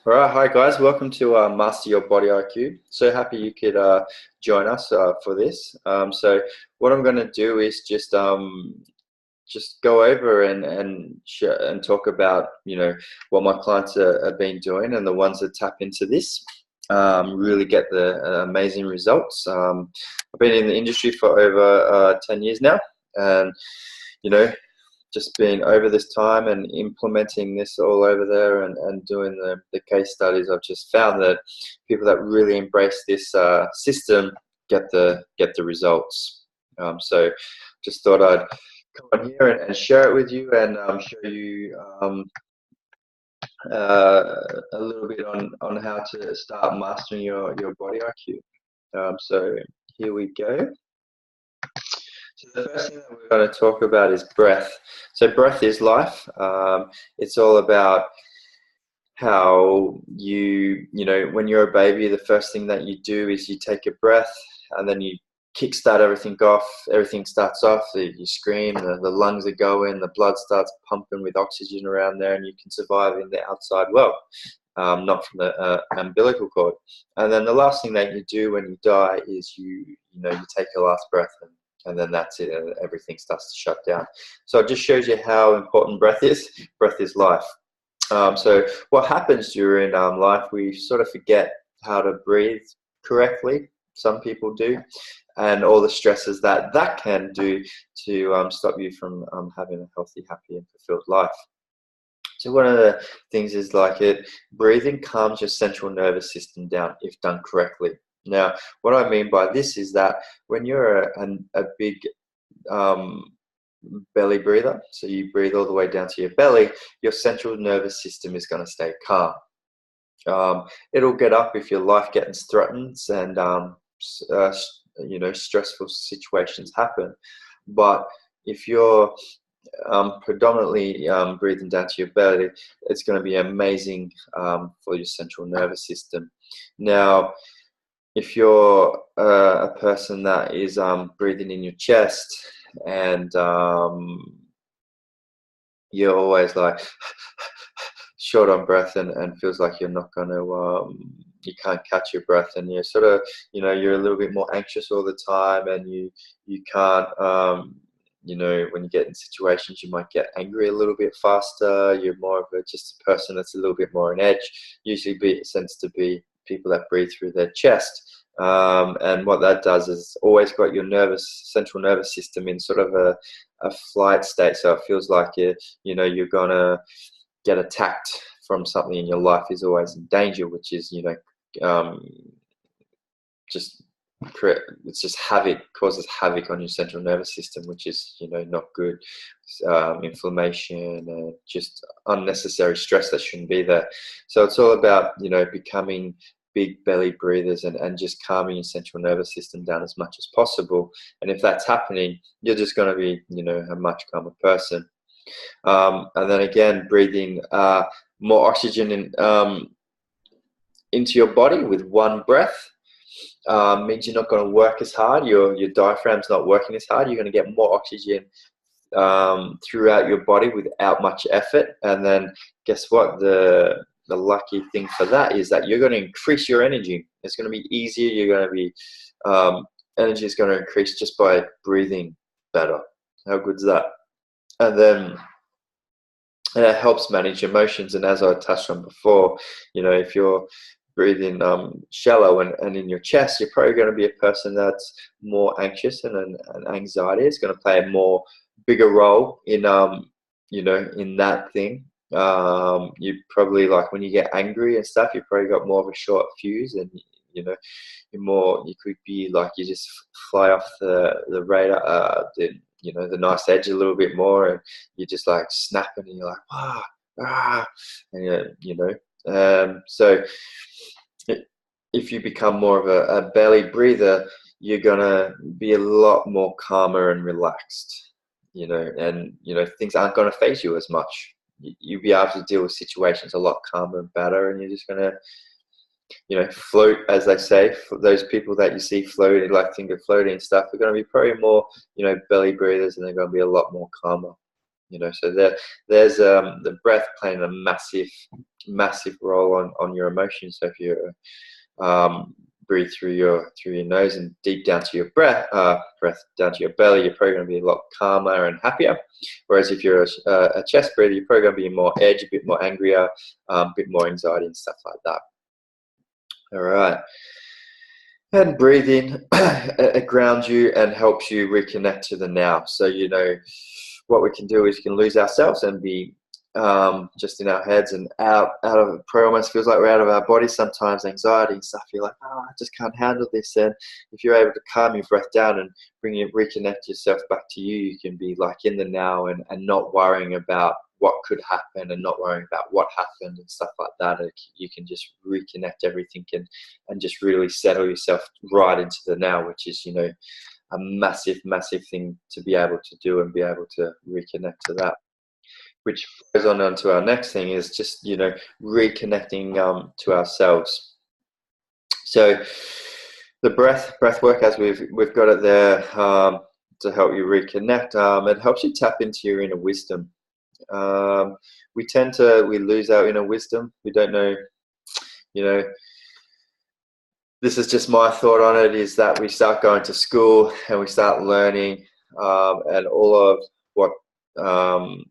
All right, hi guys, welcome to Master Your Body IQ. So happy you could join us for this. So what I'm going to do is just go over and talk about what my clients have been doing, and the ones that tap into this really get the amazing results. I've been in the industry for over 10 years now, and you know just been over this time and implementing this all over there, and doing the case studies. I've just found that people that really embrace this system get the results. So just thought I'd come on here and share it with you, and show you a little bit on how to start mastering your body IQ. So here we go. So the first thing that we're going to talk about is breath. So breath is life. It's all about how when you're a baby, the first thing that you do is you take a breath, and then you kickstart everything off. Everything starts off, you scream, the lungs are going, the blood starts pumping with oxygen around there, and you can survive in the outside world, not from the umbilical cord. And then the last thing that you do when you die is you take your last breath, and then that's it, and everything starts to shut down. So it just shows you how important breath is. Breath is life. So what happens during life, we sort of forget how to breathe correctly. Some people do, and all the stresses that can do to stop you from having a healthy, happy, and fulfilled life. So one of the things is breathing calms your central nervous system down if done correctly. Now, what I mean by this is that when you're a big belly breather, so you breathe all the way down to your belly, your central nervous system is going to stay calm. It'll get up if your life gets threatened and stressful situations happen. But if you're predominantly breathing down to your belly, it's going to be amazing for your central nervous system. Now, if you're a person that is breathing in your chest, and you're always like short on breath, and feels like you're not going to, you can't catch your breath, and you're sort of, you're a little bit more anxious all the time, and you can't, when you get in situations, you might get angry a little bit faster. You're more of just a person that's a little bit more on edge. Usually tends to be people that breathe through their chest. And what that does is always got your central nervous system in sort of a flight state. So it feels like you're gonna get attacked from something, in your life is always in danger, which is it's just causes havoc on your central nervous system, which is not good. Inflammation and just unnecessary stress that shouldn't be there. So it's all about becoming big belly breathers, and just calming your central nervous system down as much as possible. And if that's happening, you're just going to be a much calmer person. And then again, breathing more oxygen into your body with one breath means you're not going to work as hard. Your diaphragm's not working as hard. You're going to get more oxygen throughout your body without much effort. And then guess what? The lucky thing for that is that you're going to increase your energy. It's going to be easier. You're going to be energy is going to increase just by breathing better. How good is that? And then it helps manage emotions. And as I touched on before, if you're breathing shallow and in your chest, you're probably going to be a person that's more anxious, and anxiety is going to play a bigger role in in that thing. You probably, like, when you get angry and stuff, you've probably got more of a short fuse, and you could be like, you just fly off the radar, the nice edge a little bit more, and you're just like snapping, and you're like and so if you become more of a belly breather, you're gonna be a lot more calmer and relaxed, and things aren't gonna faze you as much. You'll be able to deal with situations a lot calmer and better, and you're just gonna float, as they say. For those people that you see floating, like finger floating and stuff, are going to be probably more belly breathers, and they're going to be a lot more calmer. So there's the breath playing a massive role on your emotions. So if you breathe through your nose and deep down to your breath down to your belly, you're probably going to be a lot calmer and happier. Whereas if you're a chest breather, you're probably going to be more edge, a bit more angrier, a bit more anxiety and stuff like that. All right. And breathing, it grounds you and helps you reconnect to the now. So, what we can do is we can lose ourselves and be just in our heads and out of it. Almost feels like we're out of our body sometimes, anxiety and stuff. You're like, I just can't handle this. And if you're able to calm your breath down and reconnect yourself back to you, you can be like in the now and not worrying about what could happen and not worrying about what happened and stuff like that. You can just reconnect everything and just really settle yourself right into the now, which is, a massive thing to be able to do and be able to reconnect to that. Which goes on to our next thing is just, reconnecting to ourselves. So the breath work, as we've got it there to help you reconnect, it helps you tap into your inner wisdom. We lose our inner wisdom. We don't know, this is just my thought on it, is that we start going to school and we start learning, and all of what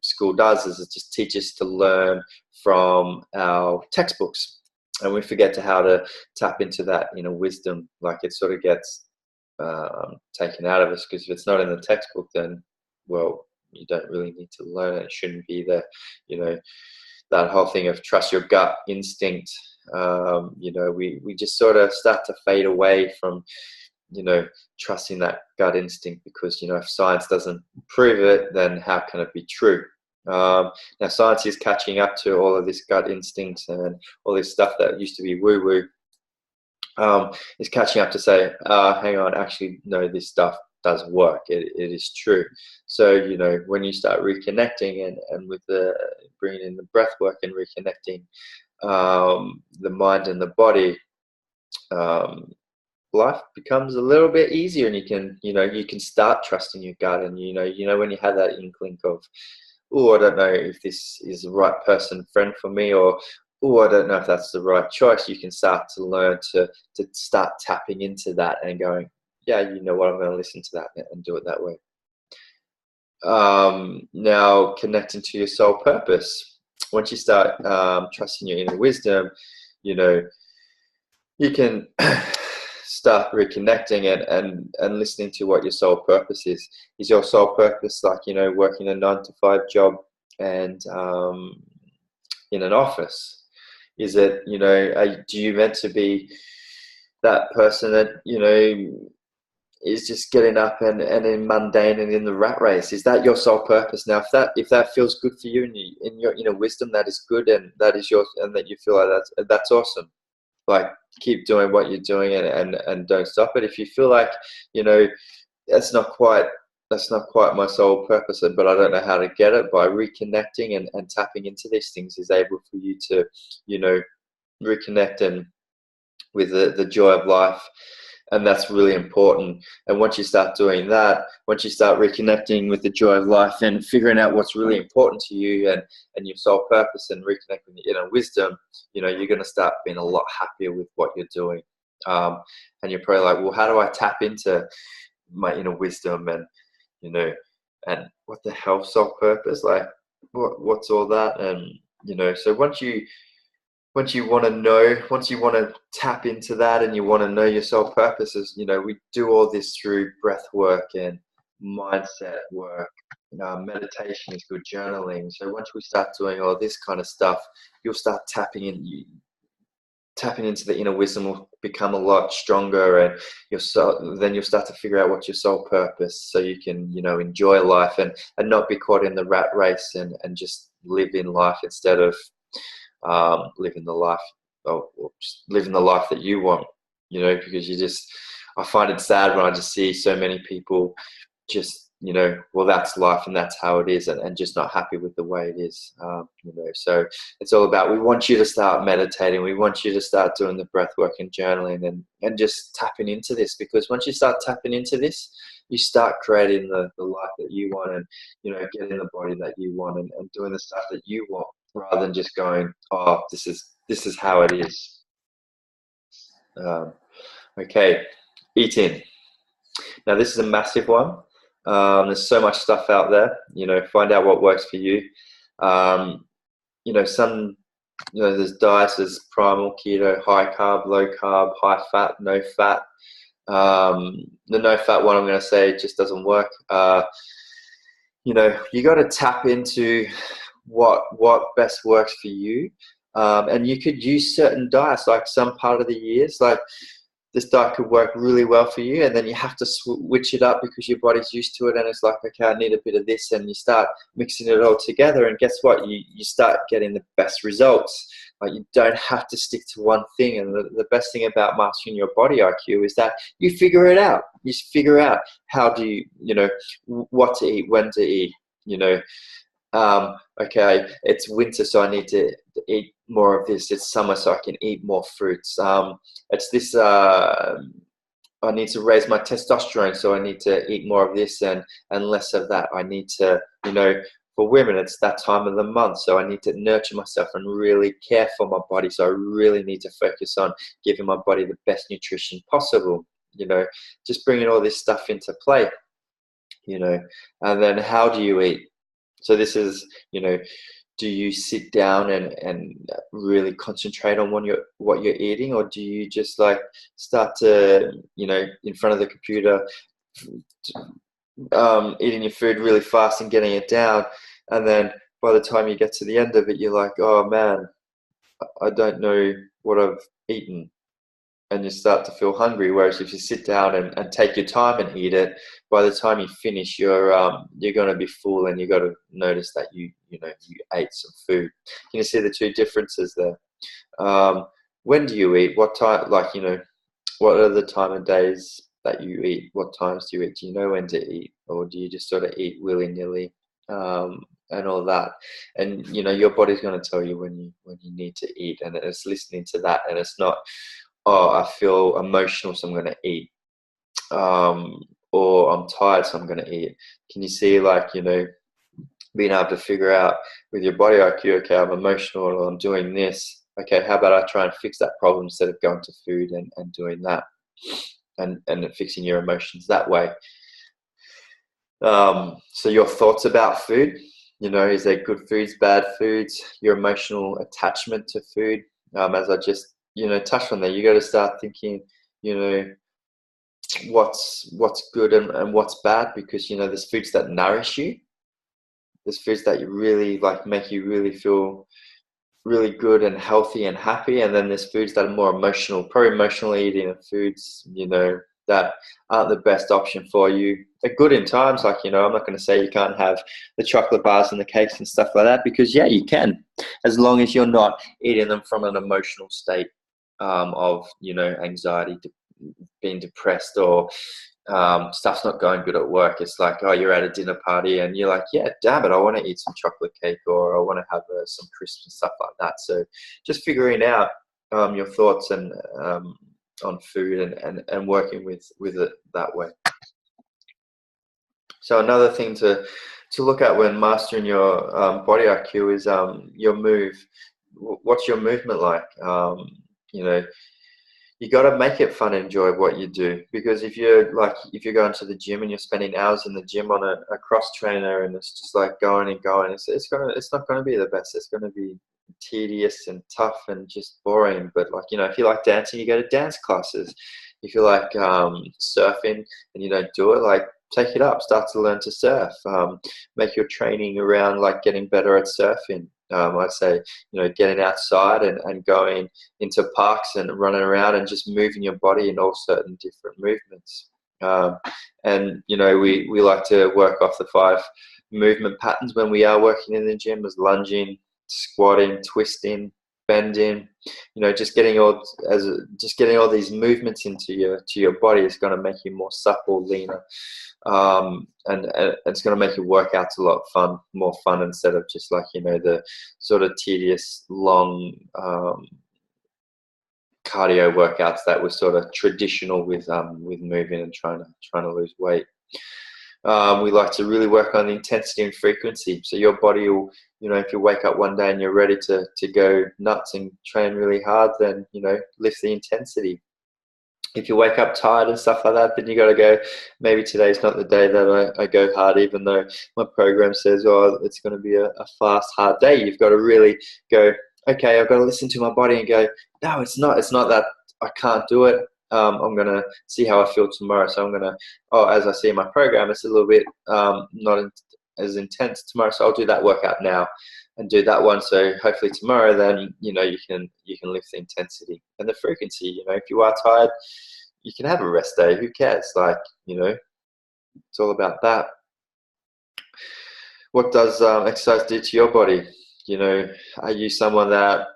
school does is it just teaches to learn from our textbooks, and we forget how to tap into that inner wisdom. Like, it sort of gets taken out of us, because if it's not in the textbook, then, well, you don't really need to learn it. It shouldn't be there. That whole thing of trust your gut instinct. We just sort of start to fade away from, trusting that gut instinct, because, if science doesn't prove it, then how can it be true? Now, science is catching up to all of this gut instinct and all this stuff that used to be woo-woo, is catching up to say, hang on, actually, no, this stuff does work. It is true. So, when you start reconnecting and with bringing in the breath work and reconnecting the mind and the body, life becomes a little bit easier, and you can start trusting your gut. And when you have that inkling of, I don't know if this is the right friend for me, or I don't know if that's the right choice, you can start to learn to start tapping into that and going, yeah, you know what, I'm going to listen to that and do it that way. Now, connecting to your soul purpose. Once you start trusting your inner wisdom, you can start reconnecting and listening to what your soul purpose is. Is your soul purpose like, working a 9-to-5 job and in an office? Is it, do you meant to be that person that, is just getting up and in mundane and in the rat race? Is that your soul purpose? Now, if that feels good for you and in your inner wisdom, that is good, and that is yours, and that you feel like that's awesome. Like, keep doing what you're doing and don't stop it. If you feel like, that's not quite my soul purpose, but I don't know how to get it, by reconnecting and tapping into these things is able for you to, reconnect and with the joy of life. And that's really important. And once you start doing that, once you start reconnecting with the joy of life and figuring out what's really important to you and your soul purpose, and reconnecting with your inner wisdom, you're going to start being a lot happier with what you're doing. And you're probably like, well, how do I tap into my inner wisdom? And, and what the hell, soul purpose? Like, what's all that? And, so once you want to tap into that, and you want to know your soul purposes, we do all this through breath work and mindset work. Meditation is good, journaling. So once we start doing all this kind of stuff, you'll start tapping into the inner wisdom will become a lot stronger, and then you'll start to figure out what's your soul purpose, so you can, enjoy life and not be caught in the rat race, and just live in life instead of living the life, or just living the life that you want, because I find it sad when I just see so many people just, well, that's life and that's how it is, and just not happy with the way it is. So it's all about, we want you to start meditating. We want you to start doing the breath work and journaling and just tapping into this, because once you start tapping into this, you start creating the life that you want, and getting the body that you want, and doing the stuff that you want, rather than just going, oh, this is how it is. Okay, eating. Now this is a massive one. There's so much stuff out there. Find out what works for you. Some there's diets, there's primal, keto, high carb, low carb, high fat, no fat. The no fat one, I'm going to say, it just doesn't work. You got to tap into what best works for you. And you could use certain diets, like some part of the years, like this diet could work really well for you, and then you have to switch it up because your body's used to it, and it's like, okay, I need a bit of this, and you start mixing it all together, and guess what? You start getting the best results. Like, you don't have to stick to one thing. And the best thing about mastering your body IQ is that you figure it out. You figure out how do you what to eat, when to eat. Okay, it's winter, so I need to eat more of this. It's summer, so I can eat more fruits. It's this, I need to raise my testosterone, so I need to eat more of this and less of that. I need to, for women, it's that time of the month, so I need to nurture myself and really care for my body. So I really need to focus on giving my body the best nutrition possible. Just bringing all this stuff into play. And then how do you eat? So this is, do you sit down and really concentrate on what you're eating, or do you just like start to, in front of the computer, eating your food really fast and getting it down, and then by the time you get to the end of it, you're like, oh man, I don't know what I've eaten. And you start to feel hungry. Whereas if you sit down and take your time and eat it, by the time you finish, you're going to be full, and you got to notice that you ate some food. Can you see the two differences there? When do you eat? What time? Like, what are the time of days that you eat? What times do you eat? Do you know when to eat, or do you just sort of eat willy-nilly? And all that, and your body's going to tell you when you need to eat, and it's listening to that, and it's not, oh, I feel emotional, so I'm going to eat, or I'm tired, so I'm going to eat. Can you see, like, being able to figure out with your body IQ, okay, I'm emotional, or I'm doing this. Okay, how about I try and fix that problem instead of going to food and doing that, and fixing your emotions that way. So your thoughts about food, is there good foods, bad foods, your emotional attachment to food, as I just touched on there. You got to start thinking, what's good and what's bad, because there's foods that nourish you, there's foods that you really like, make you really feel really good and healthy and happy, and then there's foods that are more emotional, pro-emotional eating, and foods that aren't the best option for you. They're good in times, like, I'm not going to say you can't have the chocolate bars and the cakes and stuff like that, because yeah, you can, as long as you're not eating them from an emotional state of anxiety, being depressed, or stuff's not going good at work. It's like, oh, you're at a dinner party and you're like, yeah, damn it, I want to eat some chocolate cake, or I want to have some crisps and stuff like that. So just figuring out your thoughts and on food, and working with it that way. So another thing to look at when mastering your body IQ is your move. What's your movement like? You got to make it fun and enjoy what you do, because if you're going to the gym and you're spending hours in the gym on a cross trainer, and it's just like going and going, it's not going to be the best. It's going to be tedious and tough and just boring. But like, if you like dancing, you go to dance classes. If you like surfing and you don't do it, like, take it up, start to learn to surf, make your training around like getting better at surfing. I'd say, getting outside and going into parks and running around and just moving your body in all certain different movements. And we like to work off the 5 movement patterns when we are working in the gym, as lunging, squatting, twisting, bending. Just getting all these movements into your body is going to make you more supple, leaner, and it's going to make your workouts a lot more fun, instead of just like the sort of tedious, long cardio workouts that were sort of traditional with moving and trying to lose weight. We like to really work on the intensity and frequency. So your body will, if you wake up one day and you're ready to go nuts and train really hard, then, lift the intensity. If you wake up tired and stuff like that, then you got to go, maybe today's not the day that I go hard, even though my program says, oh, it's going to be a fast, hard day. You've got to really go, okay, I've got to listen to my body and go, no, it's not that I can't do it. I'm going to see how I feel tomorrow. So I'm going to, as I see in my program, it's a little bit not as intense tomorrow. So I'll do that workout now and do that one. So hopefully tomorrow, then, you can lift the intensity and the frequency. If you are tired, you can have a rest day. Who cares? It's all about that. What does exercise do to your body? Are you someone that,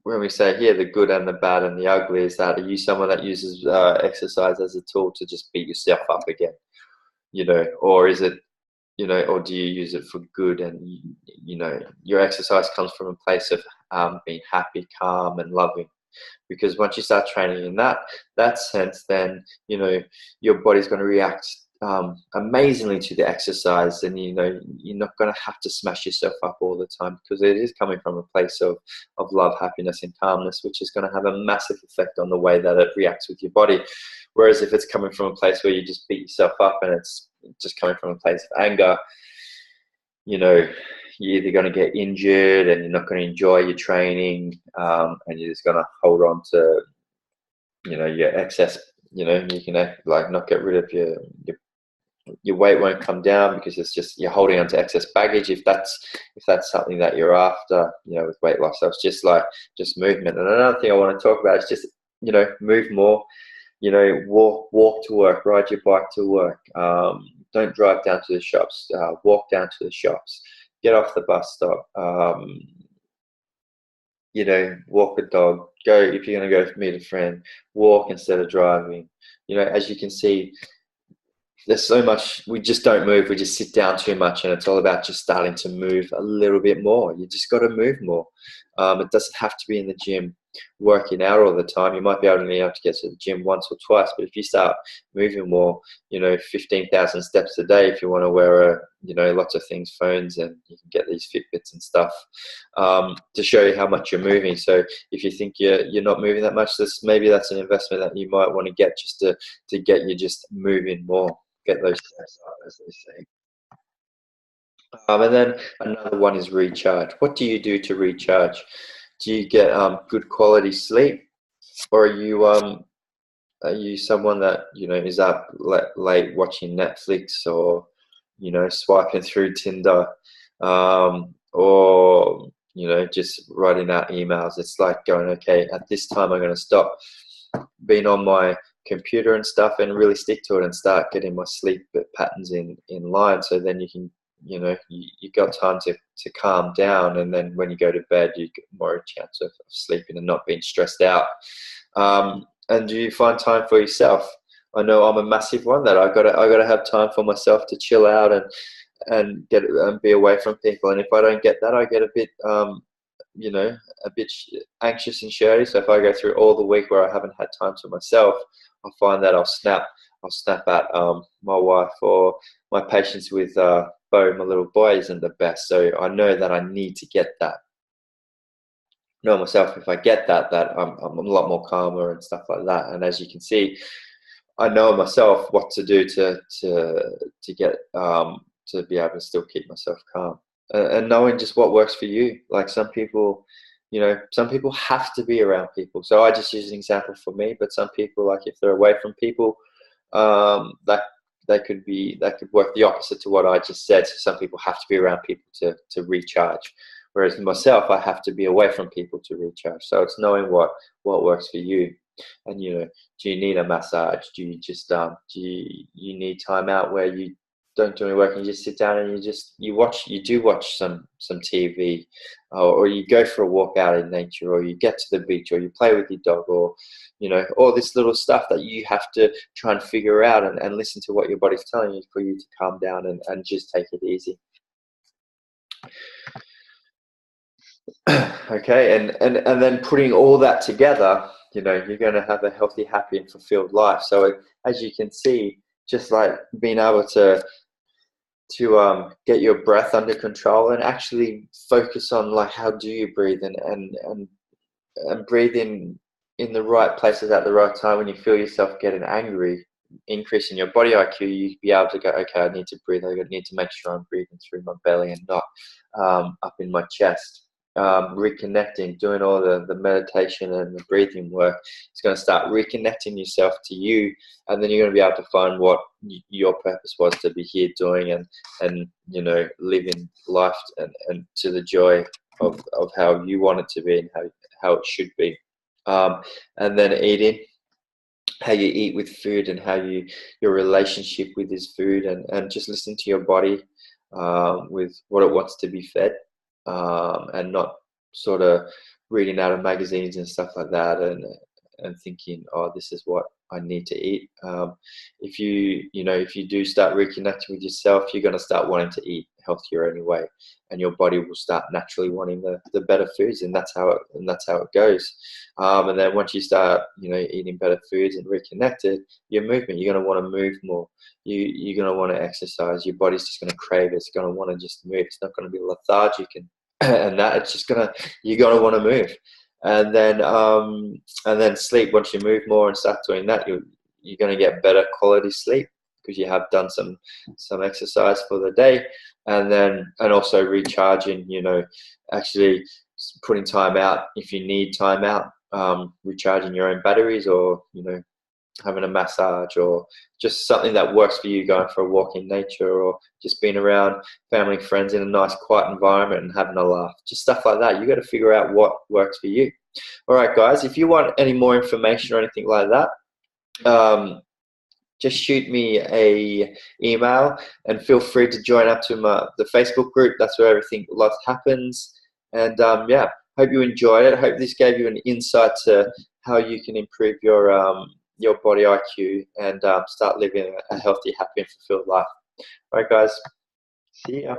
when we say here, the good and the bad and the ugly, are you someone that uses exercise as a tool to just beat yourself up again? Or is it, or do you use it for good? And, your exercise comes from a place of being happy, calm, and loving. Because once you start training in that sense, then, your body's going to react amazingly to the exercise, and you're not going to have to smash yourself up all the time, because it is coming from a place of love, happiness, and calmness, which is going to have a massive effect on the way that it reacts with your body. Whereas if it's coming from a place where you just beat yourself up and it's just coming from a place of anger, you're either going to get injured and you're not going to enjoy your training, and you're just going to hold on to your excess. You can not get rid of your weight won't come down, because it's just you're holding on to excess baggage, if that's something that you're after, with weight loss. So it's just movement. And another thing I want to talk about is just move more. Walk to work, ride your bike to work. Don't drive down to the shops. Walk down to the shops. Get off the bus stop. Walk a dog. Go, if you're going to go meet a friend, walk instead of driving. As you can see, there's so much, we just don't move, we just sit down too much, and it's all about just starting to move a little bit more. You just got to move more. It doesn't have to be in the gym working out all the time. You might be only able to get to the gym once or twice, but if you start moving more, 15,000 steps a day, if you want to wear lots of things, phones, and you can get these Fitbits and stuff to show you how much you're moving. So if you think you're not moving that much, maybe that's an investment that you might want to get, just to get you just moving more. Get those steps up, as they say. And then another one is recharge. What do you do to recharge? Do you get good quality sleep, or are you someone that is up late watching Netflix, or swiping through Tinder, or just writing out emails? It's like going, okay, at this time I'm going to stop being on my computer and stuff and really stick to it and start getting my sleep patterns in line. So then you can, you got time to calm down, and then when you go to bed, you get more a chance of sleeping and not being stressed out. And do you find time for yourself? I know I'm a massive one that I gotta have time for myself to chill out and get and be away from people. And if I don't get that, I get a bit a bit anxious and shirty. So if I go through all the week where I haven't had time to myself, I find that I'll snap at my wife, or my patience with Bo, my little boy, isn't the best. So I know that I need to get that. Know myself, if I get that I'm a lot more calmer and stuff like that. And as you can see, I know myself what to do to get to be able to still keep myself calm, and knowing just what works for you. Like some people have to be around people. So I just use an example for me, but some people, like if they're away from people, that could work the opposite to what I just said. So some people have to be around people to recharge, whereas myself, I have to be away from people to recharge. So it's knowing what works for you. And do you need a massage? Do you just do you need time out where you don't do any work and you just sit down and you watch some TV, or you go for a walk out in nature, or you get to the beach, or you play with your dog, or all this little stuff that you have to try and figure out and listen to what your body's telling you for you to calm down and just take it easy. Okay, and then putting all that together, you're going to have a healthy, happy, and fulfilled life. So as you can see, just like being able to get your breath under control and actually focus on like how do you breathe and breathe in the right places at the right time. When you feel yourself getting angry, increasing your body IQ, you be able to go, okay, I need to breathe. I need to make sure I'm breathing through my belly and not up in my chest. Reconnecting, doing all the meditation and the breathing work, it's going to start reconnecting yourself to you, and then you're going to be able to find what your purpose was to be here doing, and living life and to the joy of how you want it to be and how it should be. And then eating, how you eat with food and how your relationship with this food, and just listen to your body with what it wants to be fed, and not sort of reading out of magazines and stuff like that and thinking, oh, this is what I need to eat. If you do start reconnecting with yourself, you're going to start wanting to eat healthier anyway, and your body will start naturally wanting the better foods, and that's how it goes. And then once you start eating better foods and reconnected, your movement, you're going to want to move more. You're going to want to exercise. Your body's just going to crave it. It's going to want to just move. It's not going to be lethargic and that it's just you're going to want to move. And then sleep. Once you move more and start doing that, you're going to get better quality sleep because you have done some exercise for the day. And also recharging, actually putting time out if you need time out, recharging your own batteries, or having a massage, or just something that works for you, going for a walk in nature, or just being around family and friends in a nice quiet environment and having a laugh. Just stuff like that. You got to figure out what works for you. All right, guys, if you want any more information or anything like that, just shoot me a email, and feel free to join up to the Facebook group. That's where everything lots happens. And yeah, hope you enjoyed it. Hope this gave you an insight to how you can improve your body IQ and start living a healthy, happy, and fulfilled life. All right, guys. See ya.